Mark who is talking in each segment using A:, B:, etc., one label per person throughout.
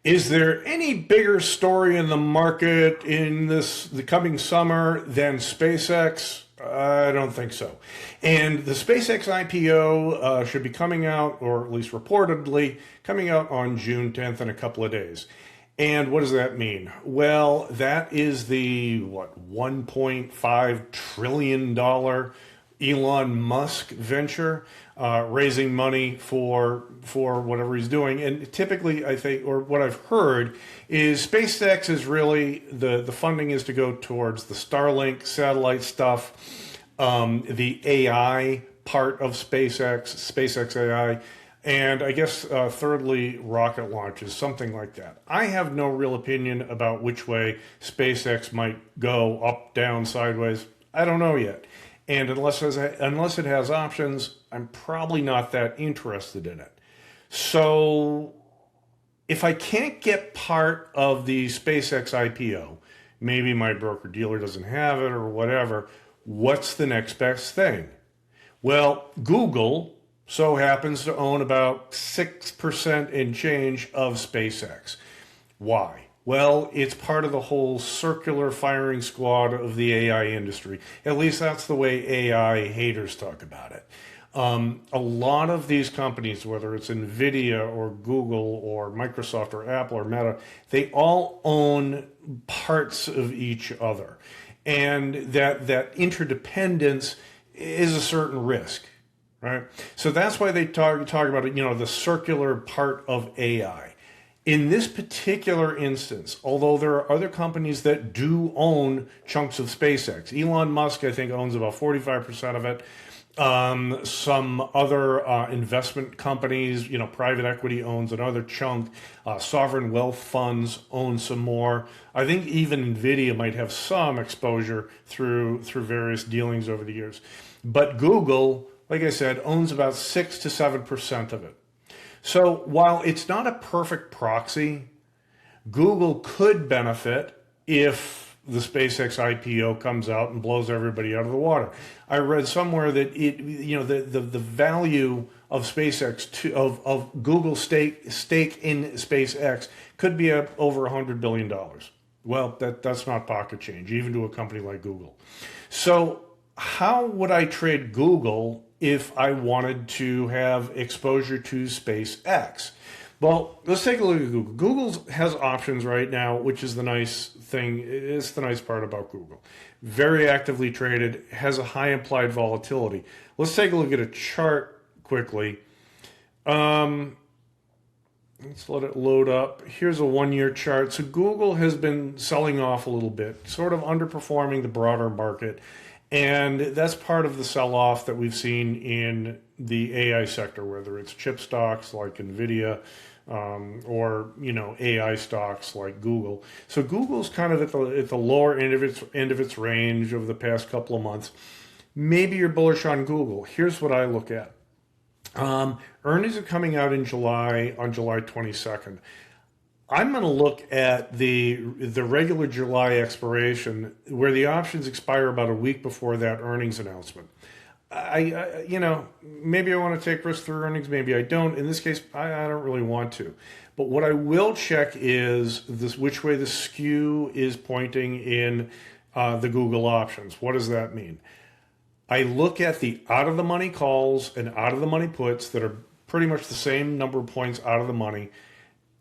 A: Is there any bigger story in the market in the coming summer than SpaceX? I don't think so. And the SpaceX IPO should be coming out, or at least reportedly coming out on June 10th in a couple of days. And what does that mean? Well, that is the, $1.5 trillion Elon Musk venture, raising money for whatever he's doing. And typically, I think, or what I've heard, is SpaceX is really, the funding is to go towards the Starlink satellite stuff, the AI part of SpaceX AI, and I guess thirdly, rocket launches, something like that. I have no real opinion about which way SpaceX might go, up, down, sideways. I don't know yet. And unless it has options, I'm probably not that interested in it. So if I can't get part of the SpaceX IPO, maybe my broker dealer doesn't have it or whatever, what's the next best thing? Well, Google so happens to own about 6% and change of SpaceX. Why? Well, it's part of the whole circular firing squad of the AI industry. At least that's the way AI haters talk about it. A lot of these companies, whether it's NVIDIA or Google or Microsoft or Apple or Meta, they all own parts of each other. And that interdependence is a certain risk, right? So that's why they talk about it, the circular part of AI. In this particular instance, although there are other companies that do own chunks of SpaceX, Elon Musk, I think, owns about 45% of it. Some other investment companies, private equity owns another chunk. Sovereign wealth funds own some more. I think even NVIDIA might have some exposure through various dealings over the years. But Google, like I said, owns about 6 to 7% of it. So while it's not a perfect proxy, Google could benefit if the SpaceX IPO comes out and blows everybody out of the water. I read somewhere that the value of SpaceX of Google's stake in SpaceX could be up over $100 billion. Well, that's not pocket change, even to a company like Google. So how would I trade Google if I wanted to have exposure to SpaceX? Well, let's take a look at Google. Google has options right now, which is the nice thing. It's the nice part about Google. Very actively traded, has a high implied volatility. Let's take a look at a chart quickly. Let's let it load up. Here's a one-year chart. So Google has been selling off a little bit, sort of underperforming the broader market. And that's part of the sell-off that we've seen in the AI sector, whether it's chip stocks like NVIDIA or AI stocks like Google. So Google's kind of at the lower end of its range over the past couple of months. Maybe you're bullish on Google. Here's what I look at. Earnings are coming out in July, on July 22nd. I'm going to look at the regular July expiration, where the options expire about a week before that earnings announcement. Maybe I want to take risks through earnings, maybe I don't. In this case, I don't really want to. But what I will check is which way the skew is pointing in the Google options. What does that mean? I look at the out-of-the-money calls and out-of-the-money puts that are pretty much the same number of points out of the money,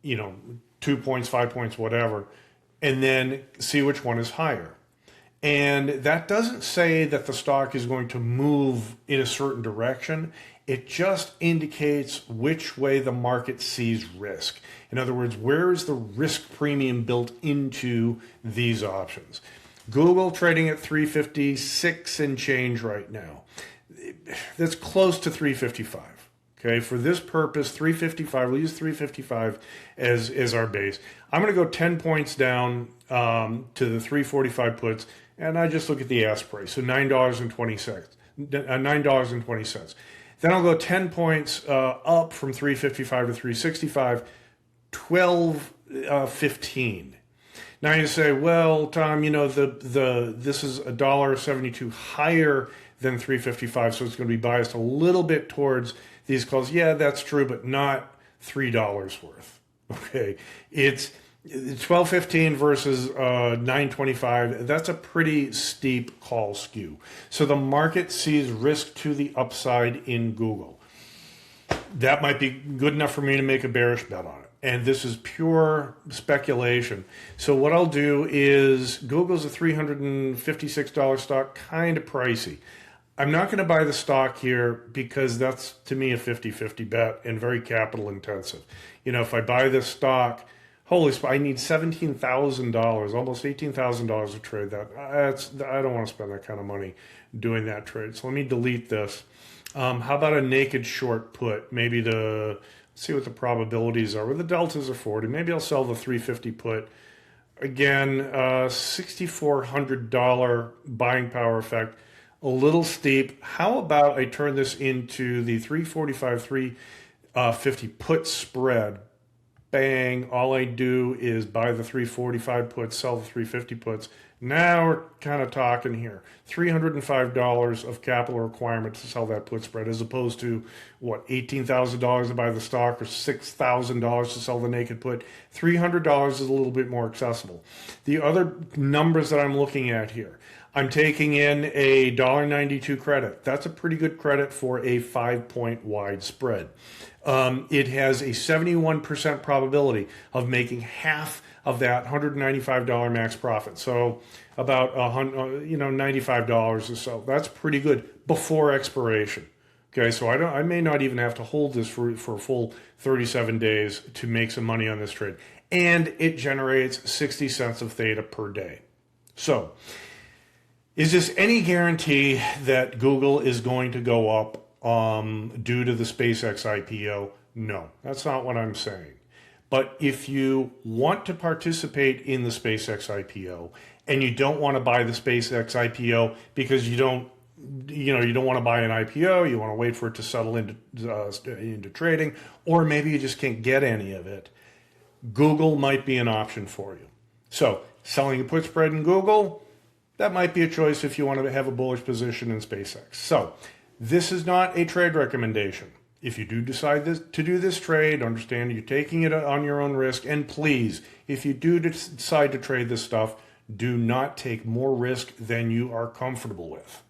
A: 2 points, 5 points, whatever, and then see which one is higher. And that doesn't say that the stock is going to move in a certain direction. It just indicates which way the market sees risk. In other words, where is the risk premium built into these options? Google trading at 356 and change right now. That's close to 355. Okay, for this purpose, 355, we'll use 355 as our base. I'm going to go 10 points down to the 345 puts, and I just look at the ask price, so $9.20. Then I'll go 10 points up from 355 to 365, 12.15. Now you say, well, Tom, this is $1.72 higher than 355, so it's going to be biased a little bit towards these calls. Yeah, that's true, but not $3 worth. Okay, it's 12.15 versus 9.25. That's a pretty steep call skew. So the market sees risk to the upside in Google. That might be good enough for me to make a bearish bet on it. And this is pure speculation. So what I'll do is, Google's a $356 stock, kind of pricey. I'm not going to buy the stock here because that's, to me, a 50-50 bet and very capital intensive. You know, if I buy this stock, I need $17,000, almost $18,000 to trade that. I don't want to spend that kind of money doing that trade. So let me delete this. How about a naked short put? Maybe let's see what the probabilities are. Well, the deltas are 40. Maybe I'll sell the 350 put. Again, $6,400 buying power effect. A little steep. How about I turn this into the 345, 350 put spread? Bang. All I do is buy the 345 puts, sell the 350 puts. Now we're kind of talking here. $305 of capital requirement to sell that put spread, as opposed to, what, $18,000 to buy the stock or $6,000 to sell the naked put. $300 is a little bit more accessible. The other numbers that I'm looking at here, I'm taking in a $1.92 credit. That's a pretty good credit for a 5-point wide spread. It has a 71% probability of making half of that $195 max profit. So about $95 or so. That's pretty good before expiration. Okay, so I may not even have to hold this for a full 37 days to make some money on this trade. And it generates 60 cents of theta per day. So, is this any guarantee that Google is going to go up due to the SpaceX IPO? No, that's not what I'm saying. But if you want to participate in the SpaceX IPO and you don't want to buy the SpaceX IPO because you don't want to buy an IPO, you want to wait for it to settle into trading, or maybe you just can't get any of it, Google might be an option for you. So, selling a put spread in Google, that might be a choice if you want to have a bullish position in SpaceX. So, this is not a trade recommendation. If you do decide to do this trade, understand you're taking it on your own risk. And please, if you do decide to trade this stuff, do not take more risk than you are comfortable with.